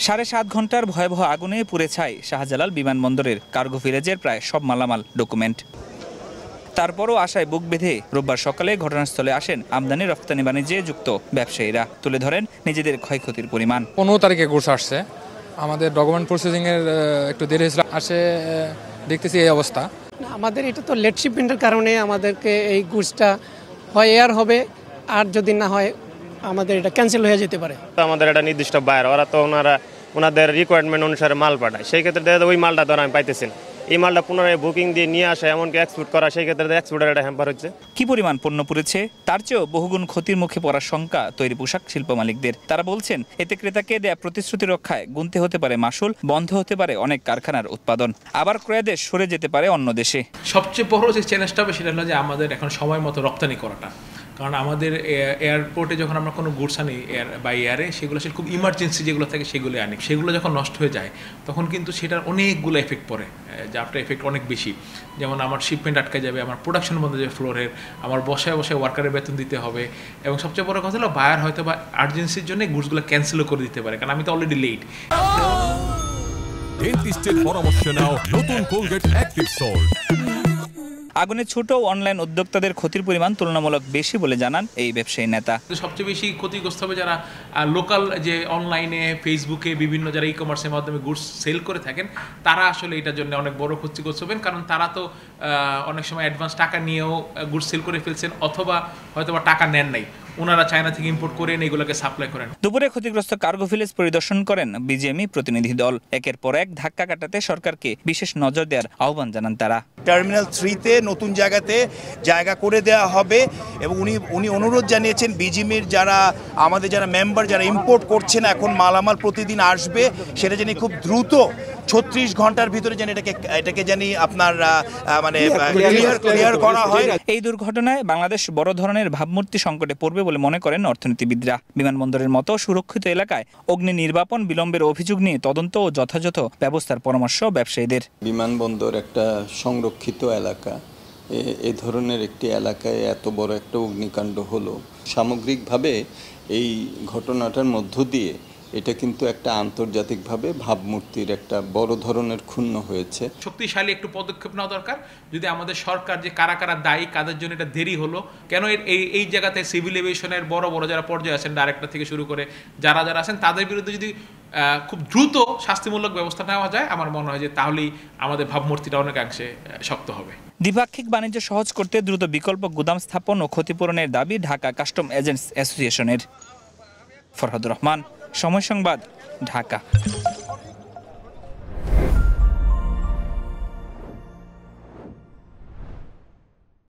7.5 ঘন্টার ভয়াবহ আগুনে পুড়ে ছাই শাহজালাল বিমানবন্দরের কার্গো ভিলেজের প্রায় সব মালামাল ডকুমেন্ট। তারপরও আশায় বুক বেঁধে রোববার সকালে ঘটনাস্থলে আসেন আমদানি রফতানি বাণিজ্যে যুক্ত ব্যবসায়ীরা। তুলে ধরেন নিজেদের ক্ষয়ক্ষতির পরিমাণ। 15 তারিখে গুডস আসছে, আমাদের ডকুমেন্ট প্রসেসিং এর একটু দেরি হয়েছিল, আসে দেখতেছি এই অবস্থা। আমাদের এটা তো লেট শিপমেন্টের কারণে আমাদেরকে এই গুডসটা হয় এয়ার হবে, আর যদি না হয় আমাদের এটা ক্যান্সেল হয়ে যেতে পারে। আমাদের একটা নির্দিষ্ট বায়ার, ওরা তো ওনাদের রিকোয়ারমেন্ট অনুসারে মাল পাঠায়, সেই ক্ষেত্রে ওই মালটা ধর আমি পাইতেছি না। এই মালটা পুনরায় বুকিং দিয়ে নিয়ে আসা, এমনকি এক্সপোর্ট করা, সেই ক্ষেত্রে এক্সপোর্টের একটা হ্যাম্পার হচ্ছে। কি পরিমাণ পণ্য পুড়েছে তার চেয়েও বহুগুণ ক্ষতির মুখে পড়ার শঙ্কা তৈরি পোশাক শিল্প মালিকদের। তারা বলছেন এতে ক্রেতাকে দেয়া প্রতিশ্রুতি রক্ষায় গুনতে হতে পারে মাসুল, বন্ধ হতে পারে অনেক কারখানার উৎপাদন, আবার ক্রয়াদেশ সরে যেতে পারে অন্য দেশে। সবচেয়ে বড় যে চ্যালেঞ্জটা হবে সেটা হলো যে আমাদের এখন সময় মতো রপ্তানি করাটা। কারণ আমাদের এয়ারপোর্টে যখন আমরা কোনো গুডস আনি এয়ারে, সেগুলো আসলে খুব ইমার্জেন্সি যেগুলো থাকে সেগুলো আনি, সেগুলো যখন নষ্ট হয়ে যায় তখন কিন্তু সেটার অনেকগুলো এফেক্ট পড়ে, যে আপনার এফেক্ট অনেক বেশি। যেমন আমার শিপমেন্ট আটকে যাবে, আমার প্রোডাকশন বন্ধ যাবে ফ্লোরের, আমার বসায় ওয়ার্কারের বেতন দিতে হবে, এবং সবচেয়ে বড় কথা হলো বায়ার হয়তো বা আর্জেন্সির জন্য গুডসগুলো ক্যান্সেলও করে দিতে পারে, কারণ আমি তো অলরেডি লেট। ডেন্টিস্টের পরামর্শ নাও নতুন কোলগেট অ্যাক্টিভ সল্ট। আগুনে ছোট অনলাইন উদ্যোক্তাদের ক্ষতির পরিমাণ তুলনামূলক বেশি বলে জানান এই ব্যবসায়ী নেতা। সবচেয়ে বেশি ক্ষতিগ্রস্ত হবে যারা লোকাল, যে অনলাইনে ফেসবুকে বিভিন্ন যারা ই কমার্সের মাধ্যমে গুডস সেল করে থাকেন, তারা আসলে এটার জন্য অনেক বড় ক্ষতিগ্রস্ত হবেন। কারণ তারা তো অনেক সময় অ্যাডভান্স টাকা নিয়েও গুডস সেল করে ফেলছেন, অথবা হয়তো বা টাকা নেন নাই, ওনারা চায়না থেকে ইম্পোর্ট করে এগুলোকে সাপ্লাই করেন। দুপুরে ক্ষতিগ্রস্ত কার্গো ভিলেজ পরিদর্শন করেন বিজিএমই প্রতিনিধি দল। একের পর এক ধাক্কা কাটাতে সরকারকে বিশেষ নজর দেওয়ার আহ্বান জানান তারা। টার্মিনাল 3-তে নতুন জায়গা করে দেওয়া হবে, এবং উনি অনুরোধ জানিয়েছেন বিজিএমির আমাদের যারা মেম্বার, যারা ইম্পোর্ট করছেন এখন মালামাল প্রতিদিন আসবে, সেটা জানি খুব দ্রুত 36 ঘন্টার ভিতরে জানি এটাকে জানি আপনার ক্লিয়ার করা হয়। এই দুর্ঘটনায় বাংলাদেশ বড় ধরনের ভাবমূর্তি সংকটে পড়বে বলে মনে করেন অর্থনীতিবিদরা। বিমানবন্দরের মতো সুরক্ষিত এলাকায় অগ্নি নির্বাপন বিলম্বের অভিযোগ নিয়ে তদন্ত ও যথাযথ ব্যবস্থার পরামর্শ ব্যবসায়ীদের। বিমানবন্দর একটা সংরক্ষিত এলাকা, এ ধরনের একটি এলাকায় এত বড় একটা অগ্নিকাণ্ড হলো, সামগ্রিকভাবে এই ঘটনাটার মধ্য দিয়ে এটা কিন্তু একটা আন্তর্জাতিকভাবে ভাবমূর্তির একটা বড় ধরনের ক্ষুণ্ণ হয়েছে। শক্তিশালী একটু পদক্ষেপ নেওয়া দরকার। যদি আমাদের সরকার যে কারা কারা দায়ী, কাদের জন্য এটা দেরি হলো, কেন এই জায়গাতে সিভিল এভিয়েশনের বড় যারা পর্যায়ে আছেন, ডাইরেক্টর থেকে শুরু করে যারা আছেন, তাদের বিরুদ্ধে যদি খুব দ্রুত শাস্তিমূলক ব্যবস্থা নেওয়া যায়, আমার মনে হয় যে তাহলেই আমাদের ভাবমূর্তিটা অনেকাংশে শক্ত হবে। দ্বিপাক্ষিক বাণিজ্য সহজ করতে দ্রুত বিকল্প গুদাম স্থাপন ও ক্ষতিপূরণের দাবি ঢাকা কাস্টম এজেন্টস অ্যাসোসিয়েশনের। ফরহাদুর রহমান, সময় সংবাদ, ঢাকা।